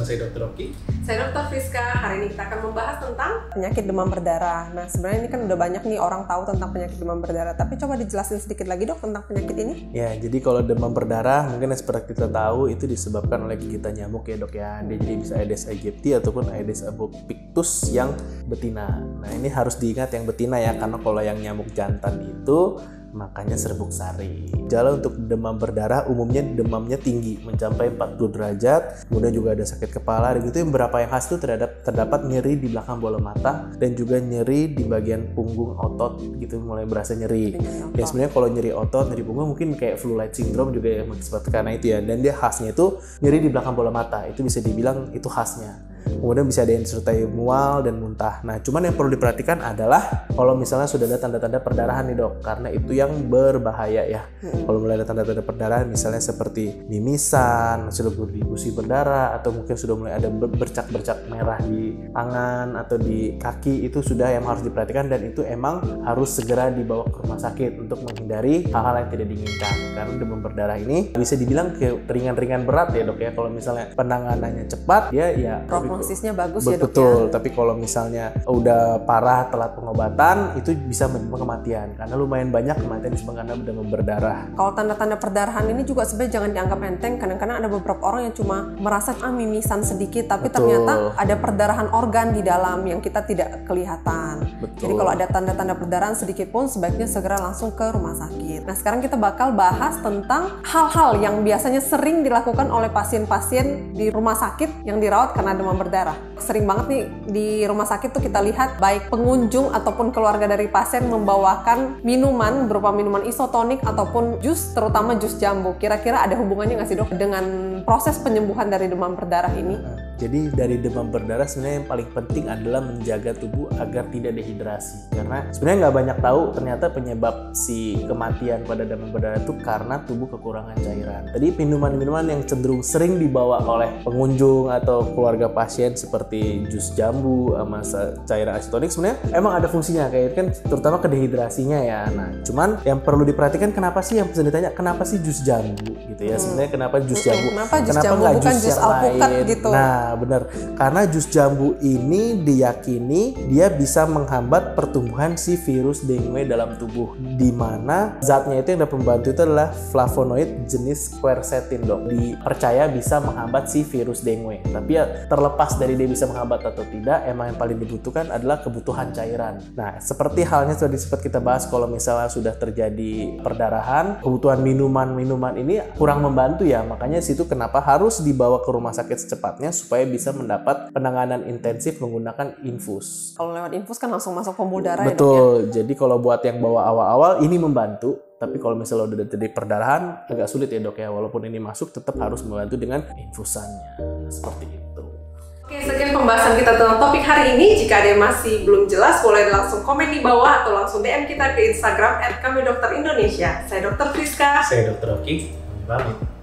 bersama saya Dr. Oki. Saya Dr. Friska. Hari ini kita akan membahas tentang penyakit demam berdarah. Nah, sebenarnya ini kan udah banyak nih orang tahu tentang penyakit demam berdarah. Tapi coba dijelasin sedikit lagi dok tentang penyakit ini. Ya, jadi kalau demam berdarah mungkin seperti kita tahu itu disebabkan oleh gigitan nyamuk ya dok ya. Dia jadi bisa Aedes aegypti ataupun Aedes albopictus yang betina. Nah, ini harus diingat yang betina ya, karena kalau yang nyamuk jantan itu makanya serbuk sari. Gejala untuk demam berdarah umumnya demamnya tinggi mencapai 40 derajat, kemudian juga ada sakit kepala, dan gitu. Yang beberapa yang khas itu terdapat nyeri di belakang bola mata dan juga nyeri di bagian punggung otot gitu, mulai berasa nyeri. Ya sebenarnya kalau nyeri otot, nyeri punggung mungkin kayak flu-like syndrome juga ya, karena itu ya. Dan dia khasnya itu nyeri di belakang bola mata, itu bisa dibilang itu khasnya. Kemudian bisa ada yang disertai mual dan muntah. Nah, cuman yang perlu diperhatikan adalah kalau misalnya sudah ada tanda-tanda perdarahan nih dok, karena itu yang berbahaya ya. Kalau mulai ada tanda-tanda perdarahan, misalnya seperti mimisan, sudah berdifusi berdarah, atau mungkin sudah mulai ada bercak-bercak merah di tangan atau di kaki, itu sudah yang harus diperhatikan, dan itu emang harus segera dibawa ke rumah sakit untuk menghindari hal-hal yang tidak diinginkan. Karena demam berdarah ini bisa dibilang ke ringan-ringan berat ya dok ya. Kalau misalnya penanganannya cepat, ya prognosisnya bagus ya dok. Betul, tapi kalau misalnya udah parah telat pengobatan itu bisa menyebabkan kematian, karena lumayan banyak kematian disebabkan karena demam berdarah. Kalau tanda-tanda perdarahan ini juga sebenarnya jangan dianggap enteng. Kadang-kadang ada beberapa orang yang cuma merasa mimisan sedikit, tapi ternyata ada perdarahan organ di dalam yang kita tidak kelihatan. Betul. Jadi kalau ada tanda-tanda perdarahan sedikit pun sebaiknya segera langsung ke rumah sakit. Nah, sekarang kita bakal bahas tentang hal-hal yang biasanya sering dilakukan oleh pasien-pasien di rumah sakit yang dirawat karena demam berdarah. Sering banget nih di rumah sakit tuh kita lihat baik pengunjung ataupun keluarga dari pasien membawakan minuman berupa minuman isotonik ataupun jus, terutama jus jambu. Kira-kira ada hubungannya nggak sih dok dengan proses penyembuhan dari demam berdarah ini? Jadi dari demam berdarah sebenarnya yang paling penting adalah menjaga tubuh agar tidak dehidrasi. Karena sebenarnya nggak banyak tahu ternyata penyebab si kematian pada demam berdarah itu karena tubuh kekurangan cairan. Tadi minuman-minuman yang cenderung sering dibawa oleh pengunjung atau keluarga pasien seperti jus jambu sama cairan isotonik sebenarnya emang ada fungsinya, kayak kan terutama ke dehidrasinya ya. Nah, cuman yang perlu diperhatikan kenapa sih, yang bisa ditanya kenapa sih jus jambu gitu ya. Sebenarnya kenapa jus jambu? Kenapa jus jambu bukan jus alpukat gitu? Nah, benar. Karena jus jambu ini diyakini dia bisa menghambat pertumbuhan si virus dengue dalam tubuh, di mana zatnya itu yang dapat membantu itu adalah flavonoid jenis quercetin dok. Dipercaya bisa menghambat si virus dengue. Tapi ya terlepas dari dia bisa menghambat atau tidak, emang yang paling dibutuhkan adalah kebutuhan cairan. Nah, seperti halnya sudah sempat kita bahas, kalau misalnya sudah terjadi perdarahan, kebutuhan minuman ini kurang membantu ya. Makanya situ kenapa harus dibawa ke rumah sakit secepatnya supaya bisa mendapat penanganan intensif menggunakan infus. Kalau lewat infus kan langsung masuk pembuluh darah. Betul. Ya, jadi kalau buat yang bawa awal-awal ini membantu, tapi kalau misalnya udah terjadi perdarahan agak sulit ya dok ya. Walaupun ini masuk tetap harus membantu dengan infusannya. Seperti itu. Oke, sekian pembahasan kita tentang topik hari ini. Jika ada yang masih belum jelas, boleh langsung komen di bawah atau langsung DM kita ke Instagram @kamidokter Indonesia. Saya Dr. Friska. Saya Dr. Oki. Pamit.